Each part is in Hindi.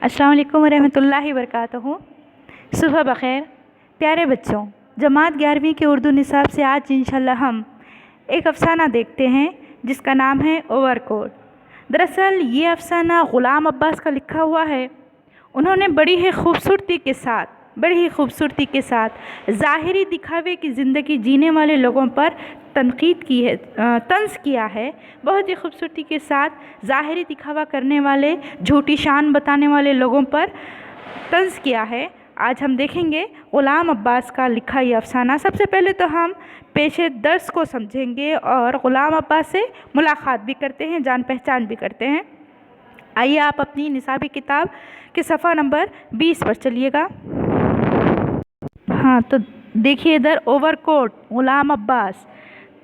अस्सलाम वालेकुम वरहमतुल्लाहि वबरकातुहू। सुबह बख़ैर प्यारे बच्चों। जमात 11वीं के उर्दू निसाब से आज इंशाल्लाह हम एक अफ़साना देखते हैं जिसका नाम है ओवरकोट। दरअसल ये अफ़साना ग़ुलाम अब्बास का लिखा हुआ है। उन्होंने बड़ी ही खूबसूरती के साथ ज़ाहिरी दिखावे की ज़िंदगी जीने वाले लोगों पर तनकीद की है, तंज़ किया है। बहुत ही खूबसूरती के साथ ज़ाहिरी दिखावा करने वाले, झूठी शान बताने वाले लोगों पर तंज़ किया है। आज हम देखेंगे ग़ुलाम अब्बास का लिखा ये अफ़साना। सबसे पहले तो हम पेशे दर्स को समझेंगे और ग़ुलाम अब्बास से मुलाक़ात भी करते हैं, जान पहचान भी करते हैं। आइए आप अपनी निसाबी किताब के सफ़ा नंबर 20 पर चलिएगा। हाँ, तो देखिए इधर ओवरकोट ग़ुलाम अब्बास।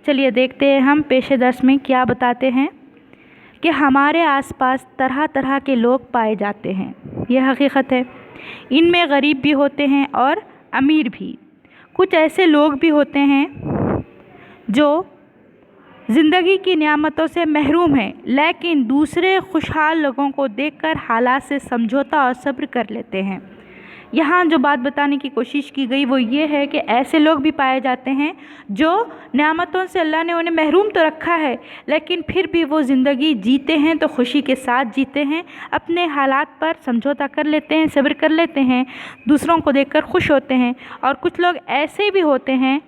चलिए देखते हैं हम पेशे दर्स में क्या बताते हैं कि हमारे आसपास तरह तरह के लोग पाए जाते हैं। यह हकीकत है। इनमें गरीब भी होते हैं और अमीर भी। कुछ ऐसे लोग भी होते हैं जो ज़िंदगी की नियामतों से महरूम हैं, लेकिन दूसरे खुशहाल लोगों को देखकर हालात से समझौता और सब्र कर लेते हैं। यहाँ जो बात बताने की कोशिश की गई वो ये है कि ऐसे लोग भी पाए जाते हैं जो नियामतों से अल्लाह ने उन्हें महरूम तो रखा है, लेकिन फिर भी वो ज़िंदगी जीते हैं तो खुशी के साथ जीते हैं, अपने हालात पर समझौता कर लेते हैं, सब्र कर लेते हैं, दूसरों को देखकर खुश होते हैं। और कुछ लोग ऐसे भी होते हैं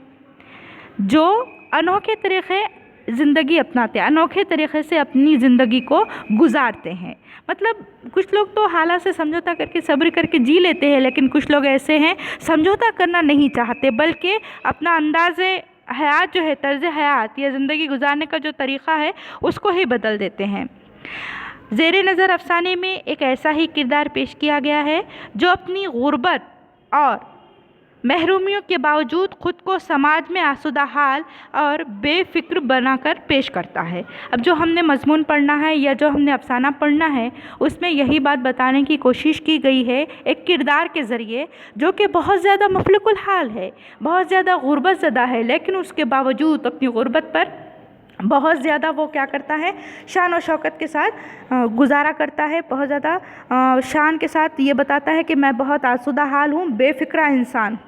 जो अनोखे तरीक़े ज़िंदगी अपनाते हैं, अनोखे तरीक़े से अपनी ज़िंदगी को गुजारते हैं। मतलब कुछ लोग तो हालात से समझौता करके सब्र करके जी लेते हैं, लेकिन कुछ लोग ऐसे हैं समझौता करना नहीं चाहते, बल्कि अपना अंदाज़े हयात जो है, तर्ज़ हयात या ज़िंदगी गुजारने का जो तरीक़ा है उसको ही बदल देते हैं। ज़ेरे नज़र अफ़साने में एक ऐसा ही किरदार पेश किया गया है जो अपनी गुर्बत और महरूमियों के बावजूद ख़ुद को समाज में आसूदा हाल और बेफ़िक्र बनाकर पेश करता है। अब जो हमने मज़मून पढ़ना है या जो हमने अफ़साना पढ़ना है उसमें यही बात बताने की कोशिश की गई है एक किरदार के ज़रिए जो कि बहुत ज़्यादा मफ़लुकुल हाल है, बहुत ज़्यादा गुर्बत ज़दा है, लेकिन उसके बावजूद अपनी गुर्बत पर बहुत ज़्यादा वो क्या करता है, शान और शौकत के साथ गुजारा करता है। बहुत ज़्यादा शान के साथ ये बताता है कि मैं बहुत आसूदा हाल हूँ, बेफ़िक्रा इंसान।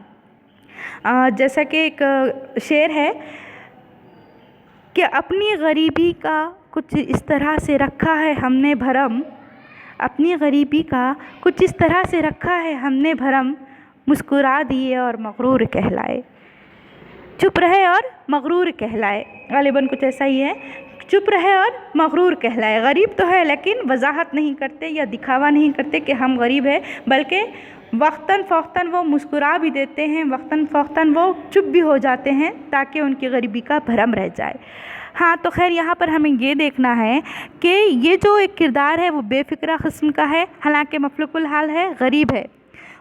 जैसा कि एक शेर है कि अपनी गरीबी का कुछ इस तरह से रखा है हमने भरम, अपनी गरीबी का कुछ इस तरह से रखा है हमने भरम, मुस्कुरा दिए और मगरूर कहलाए। चुप रहे और मगरूर कहलाए, गालिबन कुछ ऐसा ही है। चुप रहे और मगरूर कहलाए। गरीब तो है लेकिन वजाहत नहीं करते या दिखावा नहीं करते कि हम गरीब हैं, बल्कि वक्तन फ़ौक़तन वो मुस्कुरा भी देते हैं, वक्तन फ़ौक़तन वो चुप भी हो जाते हैं ताकि उनकी गरीबी का भरम रह जाए। हाँ, तो खैर यहाँ पर हमें ये देखना है कि ये जो एक किरदार है वो बेफ़िक्रा किस्म का है, हालांकि मफ़लुकुल हाल है, गरीब है।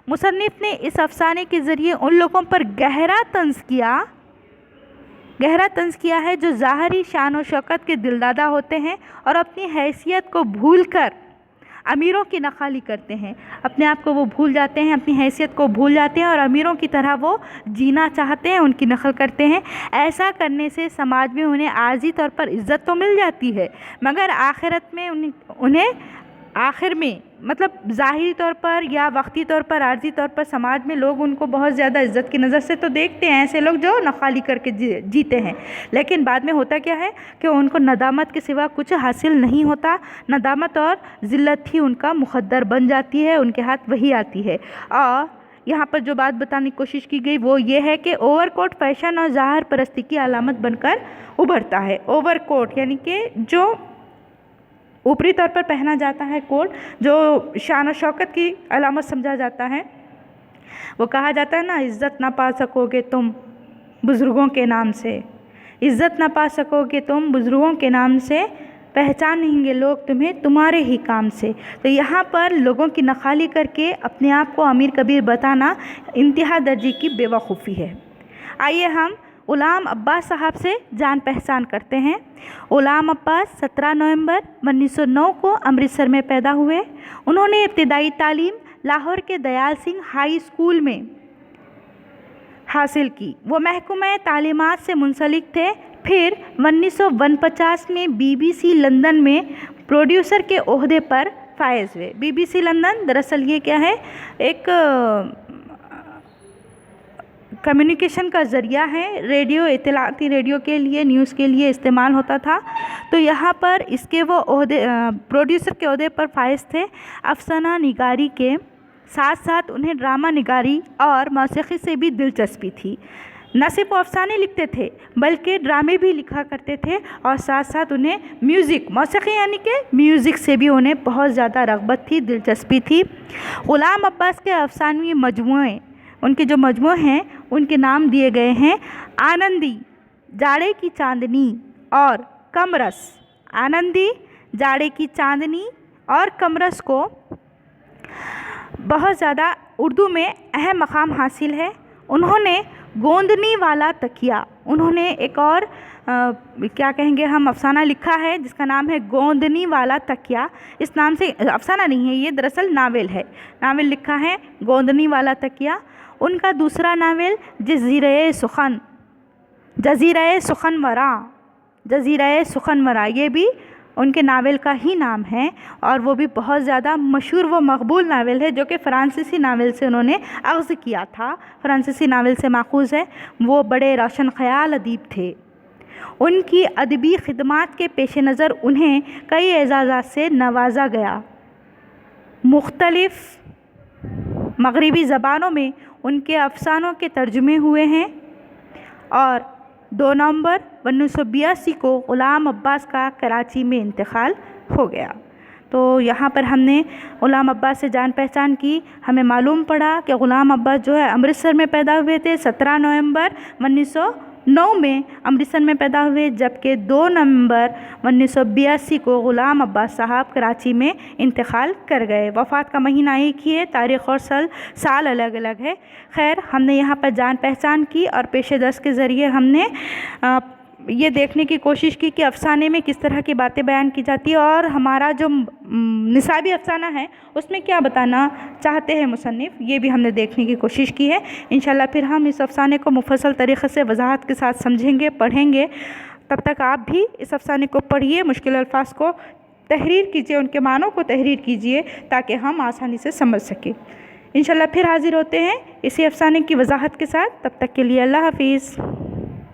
मुसन्निफ़ ने इस अफ़साने के ज़रिए उन लोगों पर गहरा तंज़ किया है जो ज़ाहरी शान और शौकत के दिलदादा होते हैं और अपनी हैसियत को भूलकर अमीरों की नखाली करते हैं। अपने आप को वो भूल जाते हैं, अपनी हैसियत को भूल जाते हैं और अमीरों की तरह वो जीना चाहते हैं, उनकी नकल करते हैं। ऐसा करने से समाज में उन्हें आर्जी तौर पर इज़्ज़त तो मिल जाती है, मगर आखिरत में उन्हें आखिर में मतलब ज़ाहिरी तौर पर या वक्ती तौर पर, आर्जी तौर पर समाज में लोग उनको बहुत ज़्यादा इज़्ज़त की नज़र से तो देखते हैं, ऐसे लोग जो नखाली करके जीते हैं, लेकिन बाद में होता क्या है कि उनको नदामत के सिवा कुछ हासिल नहीं होता। नदामत और ज़िल्लत ही उनका मुक़द्दर बन जाती है, उनके हाथ वही आती है। और यहाँ पर जो बात बताने की कोशिश की गई वो ये है कि ओवरकोट फ़ैशन और ज़ाहिर परस्ती की अलामत बनकर उभरता है। ओवरकोट यानी कि जो ऊपरी तौर पर पहना जाता है कोट, जो शान और शौकत की अलामत समझा जाता है। वो कहा जाता है ना, इज़्ज़त ना पा सकोगे तुम बुज़ुर्गों के नाम से, इज़्ज़त ना पा सकोगे तुम बुज़ुर्गों के नाम से, पहचानेंगे लोग तुम्हें तुम्हारे ही काम से। तो यहाँ पर लोगों की नखाली करके अपने आप को अमीर कबीर बताना इंतहा दर्जे की बेवकूफ़ी है। आइए हम ग़ुलाम अब्बास साहब से जान पहचान करते हैं। ग़ुलाम अब्बास 17 नवंबर 1909 को अमृतसर में पैदा हुए। उन्होंने इब्तिदाई तालीम लाहौर के दयाल सिंह हाई स्कूल में हासिल की। वो महकमा तालीमात से मुंसलिक थे। फिर 1949 में BBC लंदन में प्रोड्यूसर के ओहदे पर फायज हुए। BBC लंदन दरअसल ये क्या है, एक कम्युनिकेशन का ज़रिया है, रेडियो, इत्तलाती रेडियो के लिए, न्यूज़ के लिए इस्तेमाल होता था। तो यहाँ पर इसके वो प्रोड्यूसर के ओहदे पर फायज थे। अफसाना निगारी के साथ साथ उन्हें ड्रामा निगारी और मौसीकी से भी दिलचस्पी थी। न सिर्फ वो अफसाने लिखते थे बल्कि ड्रामे भी लिखा करते थे, और साथ साथ उन्हें म्यूज़िक, मौसीकी यानी कि म्यूज़िक से भी उन्हें बहुत ज़्यादा रग़बत थी, दिलचस्पी थी। ग़ुलाम अब्बास के अफसानवी मजमूए, उनके जो मजमूए हैं उनके नाम दिए गए हैं आनंदी, जाड़े की चांदनी और कमरस। आनंदी, जाड़े की चांदनी और कमरस को बहुत ज़्यादा उर्दू में अहम मकाम हासिल है। उन्होंने गोंदनी वाला तकिया, उन्होंने एक और क्या कहेंगे हम, अफसाना लिखा है जिसका नाम है गोंदनी वाला तकिया। इस नाम से अफसाना नहीं है, ये दरअसल नावल है, नावल लिखा है गोंदनी वाला तकिया। उनका दूसरा नावल जज़ीरे सुखन, जज़ीरे सुखनवरा, जज़ीरे सुखनवरा, ये भी उनके नावल का ही नाम है, और वो भी बहुत ज़्यादा मशहूर व मकबूल नावल है, जो कि फ़्रांसीसी नावल से उन्होंने अख़ज़ किया था, फ़्रांसीसी नावल से माखूज़ है। वो बड़े रोशन ख़याल अदीब थे। उनकी अदबी खिदमात के पेश नज़र उन्हें कई एज़ाज़ात से नवाजा गया। मुख्तलिफ़ मगरिबी ज़बानों में उनके अफसानों के तर्जुमे हुए हैं, और 2 नवंबर 1982 को ग़ुलाम अब्बास का कराची में इंतकाल हो गया। तो यहाँ पर हमने ग़ुलाम अब्बास से जान पहचान की। हमें मालूम पड़ा कि ग़ुलाम अब्बास जो है अमृतसर में पैदा हुए थे, 17 नवंबर 1909 में अमृतसर में पैदा हुए, जबकि 2 नवंबर 1982 को ग़ुलाम अब्बास साहब कराची में इंतकाल कर गए। वफ़ात का महीना एक ही है, तारीख़ और साल अलग अलग है। खैर, हमने यहाँ पर जान पहचान की और पेशे दर्स के ज़रिए हमने ये देखने की कोशिश की कि अफ़साने में किस तरह की बातें बयान की जाती है, और हमारा जो निसाबी अफ़साना है उसमें क्या बताना चाहते हैं मुसन्निफ़, ये भी हमने देखने की कोशिश की है। इंशाल्लाह फिर हम इस अफ़साने को मुफस्सल तरीक़े से वज़ाहत के साथ समझेंगे, पढ़ेंगे। तब तक आप भी इस अफ़साने को पढ़िए, मुश्किल अल्फाज को तहरीर कीजिए, उनके मानों को तहरीर कीजिए, ताकि हम आसानी से समझ सकें। इंशाल्लाह फिर हाज़िर होते हैं इसी अफ़साने की वज़ाहत के साथ। तब तक के लिए अल्लाह हाफ़िज़।